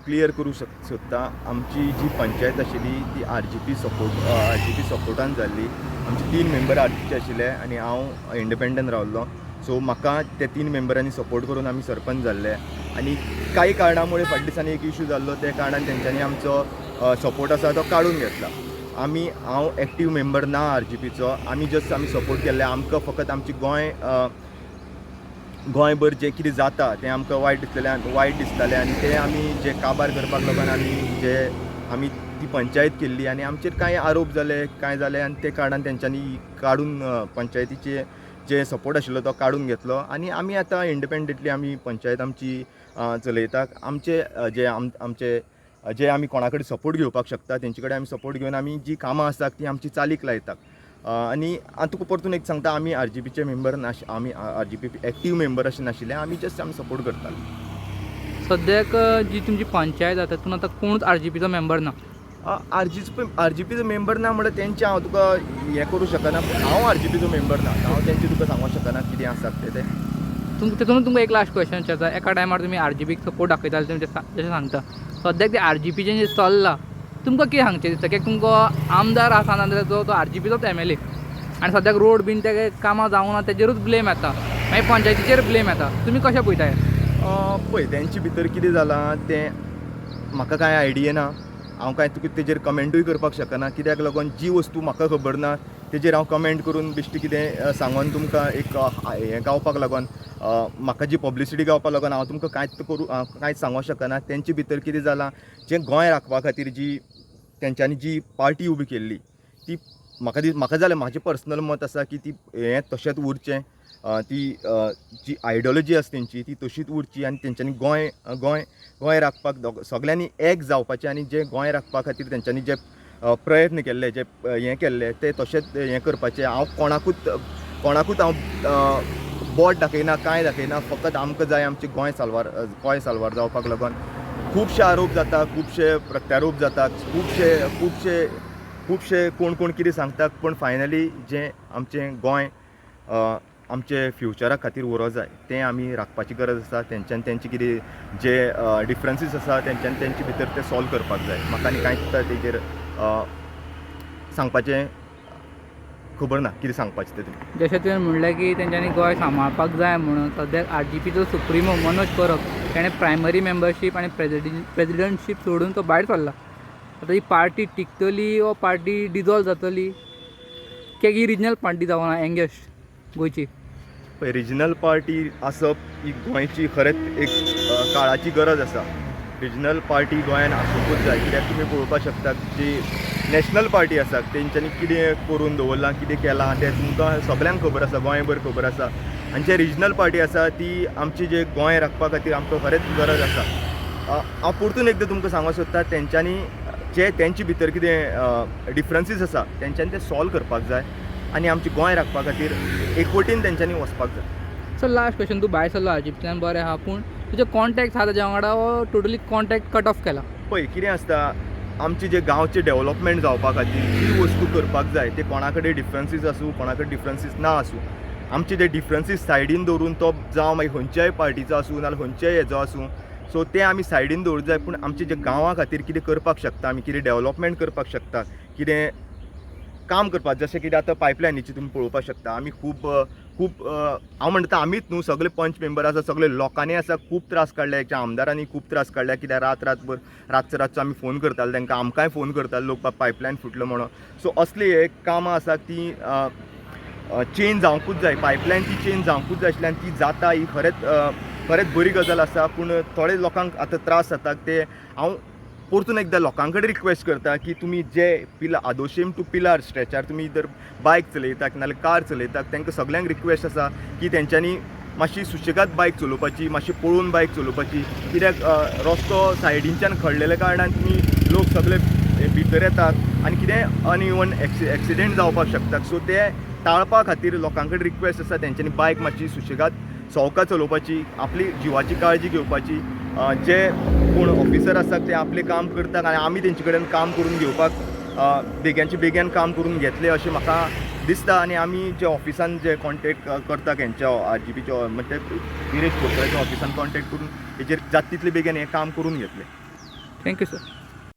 Clear करूं सोदता आमची जी पंचायत आशिल्ली ती RGP सपोर्टान जाल्ली. आमचे 3 मेंबर RGPचे आशिल्ले आनी हांव इंडिपेंडंट रावल्लो. सो म्हाका ते 3 मेंबरांनी सपोर्ट करून आमी सरपंच जाल्ले आनी काही कारणामुळे फाटल्या दिसांनी एक इशू जाल्लो त्या कारणान तेंच्यांनी आमचो सपोर्ट आसा तो काडून घेतला. हांव एक्टीव मेंबर ना RGPचो. आमी सपोर्ट केल्ले. आमकां फकत आमची गोंयभर जें कितें जाता तें आमकां वायट दिसतालें आनी तें आमी जे काबार करपाक लागून आमी ती पंचायत केल्ली आनी आमचेर कांय आरोप जाले आनी ते कारणान तेंच्यांनी काडून पंचायतीचे जे सपोर्ट आशिल्लो तो काडून घेतलो आनी आमी आतां इंडिपेंडंटली आमी पंचायत आमची चलयतात. जे आमी कोणा कडेन सपोर्ट घेवपाक शकता तेंचे कडेन आमी सपोर्ट घेवन आमी जी कामां आसात ती आमची चालीक लायतात. आनी तुका परतून एक सांगता, आमी RGPचे मेंबर आमी RGP एक्टीव मेंबर अशें नाशिल्ले. आमी सपोर्ट करताले. सद्याक जी तुमची पंचायत जाता तातूंत आतां कोणूच RGPचो मेंबर ना. RGPचो मेंबर ना म्हणल्यार तेंचे हांव तुका हें करूं शकना. हांव RGPचो मेंबर ना. हांव तेंचे तुका सांगूंक शकना कितें आसा तें. तितून तुमकां एक लास्ट क्वेश्चन विचारता. एका टायमार तुमी RGPक सपोर्ट दाखयताले तुमी जशें सांगता. सद्याक ते RGPचें जें चल्लां तुमकां कितें सांगचें दिसता? कित्याक तुमकां आमदार आसा नाजाल्यार तो RGPचोच MLA आनी सद्याक रोड बीन तेगे कामां जावं ना तेजेरूच ब्लेम येता, मागीर पंचायतीचेर ब्लेम येता. तुमी कशें पळयताय? पळय, तेंचे भितर कितें जालां तें म्हाका कांय आयडिया ना. हांव कांय तुका तेजेर कमेंटूय करपाक शकना. कित्याक लागून जी वस्तू म्हाका खबर ना तेजेर हांव कमेंट करून बेश्टी कितें सांगून तुमकां एक हें गावपाक लागून म्हाका जी पब्लिसिटी गावपाक लागून हांव तुमकां कांयच सांगूंक शकना. तेंचे भितर कितें जालां, जें गोंय राखपा खातीर तेंच्यांनी जी पार्टी उबी केल्ली ती म्हाका जाल्यार म्हाजें पर्सनल मत आसा की ती हें तशेंच उरचें. ती जी आयडियोलॉजी आसा तेंची ती तशीच उरची आनी तेंच्यांनी गोंय राखपाक सगळ्यांनी एक जावपाचें आनी जें गोंय राखपा खातीर तेंच्यांनी जे प्रयत्न केल्ले, जे हें केल्ले ते तशेंच हें करपाचें. हांव कोणाकूच हांव बोट दाखयना, कांय दाखयना. फकत आमकां जाय आमचें गोंय साल्वार जावपाक लागून. खुबशे आरोप जाता, खुबशे प्रत्यारोप जातात, खुबशे कोण कितें सांगतात, पूण फायनली जें आमचें गोंय आमचे फ्युचरा खातीर उरो जाय तें आमी राखपाची गरज आसा. तेंचे कितें जे डिफरन्सीस आसा तेंचे भितर ते सॉल्व करपाक जाय. म्हाका आनी कांयच तेजेर सांगपाचें खबर ना कितें सांगपाचें तें. जशें तुवें म्हणलें की तेंच्यांनी गोंय सांबाळपाक जाय म्हणून सद्याक RGPचो सुप्रिमो मनोज परब ताणें प्रायमरी मेंबरशीप आनी प्रेजिडंटशीप सोडून तो भायर सरला. आतां ही पार्टी टिकतली वो पार्टी डिजॉल्व जातली? कित्याक ही रिजनल पार्टी जावना यंगेस्ट गोंयची. पळय, रिजनल पार्टी आसप ही गोंयची खरेंच एक काळाची गरज आसा. रिजनल पार्टी गोंयान आसूंकूच जाय. कित्याक तुमी पळोवपाक शकतात जी नॅशनल पार्टी आसा तेंच्यांनी कितें करून दवरलां, कितें केलां तें तुमकां सगळ्यांक खबर आसा, गोंयभर खबर आसा. आनी जे रिजनल पार्टी आसा ती आमची जे गोंय राखपा खातीर आमकां खरेंच गरज आसा. हांव परतून एकदां तुमकां सांगूंक सोदतां, तेंचे भितर कितें डिफरन्सीस आसा तेंच्यांनी ते सॉल्व करपाक जाय आनी आमचें गोंय राखपा खातीर एकवटीन तेंच्यांनी वचपाक जाय. सो लास्ट क्वेश्चन, तूं भायर सरलो RGPंतल्यान बरें आहा, पूण तुजे कॉन्टॅक्ट आहा ताज्या वांगडा वो टोटली कॉन्टॅक्ट कट ऑफ केला? पळय, कितें आसता, आमचे जे गांवचे डेवलपमेंट जावपा खातीर जी वस्तू करपाक जाय ते कोणा कडेन डिफरन्सीस आसूं, कोणा कडेन डिफरन्सीस ना आसूं, आमचे जे डिफरन्सीस सायडीन दवरून तो जावं मागीर खंयच्याय पार्टीचो आसूं नाजाल्यार खंयच्याय हेजो आसूं, सो ते आमी सायडीन दवरूंक जाय. पूण आमचे जे गांवा खातीर कितें करपाक शकता, आमी कितें डेवलपमेंट करपाक शकता, कितें काम करपाक, जशें कितें आतां पायपलायनीची तुमी पळोवपाक शकता. आमी खूब हांव म्हणटा आमीच न्हू, सगळे पंच मेंबर आसा, सगळे लोकांनी आसा खूब त्रास काडले, आमदारांनी खूब त्रास काडल्या. कित्याक रातभर रातचो आमी फोन करताले तांकां, आमकांय फोन करताले लोक पायपलायन फुटलो म्हणून. सो असली एक कामां आसा ती चेंज जावंकूच जाय. पायपलायन ती चेंज जावंकूच जाय आशिल्ली आनी ती जाता, ही खरेंच बरी गजाल आसा. पूण थोडे लोकांक आतां त्रास जाता ते हांव परतून एकदां लोकां कडेन रिक्वेस्ट करता की तुमी जे आदोशेम टू पिलार स्ट्रेचार तुमी जर बायक चलयतात नाजाल्यार कार चलयतात तांकां सगळ्यांक रिक्वेस्ट आसा की तेंच्यांनी मातशी सुशेगाद बायक चलोवपाची, मातशी पळोवन बायक चलोवपाची. कित्याक रस्तो सायडींच्यान खडलेल्या कारणान तुमी लोक सगळे भितर येतात आनी कितें अनइवन एक्सिडेंट जावपाक शकतात. सो ते टाळपा खातीर लोकां कडेन रिक्वेस्ट आसा तेंच्यांनी बायक मातशी सुशेगाद सवका चलोवपाची, आपली जिवाची काळजी घेवपाची. जे कोण ऑफिसर आसात ते आपलें काम करतात आनी आमी तेंचे कडेन काम करून घेवपाक बेग्यान काम करून घेतले अशें म्हाका दिसता. आनी आमी जे ऑफिसान जे कॉन्टेक्ट करता हेंच्या RGPच्या म्हणजे गिरीश कोरकराच्या ऑफिसान कॉन्टेक्ट करून हेजेर जाता तितले बेगीन हें काम करून घेतलें. Thank you sir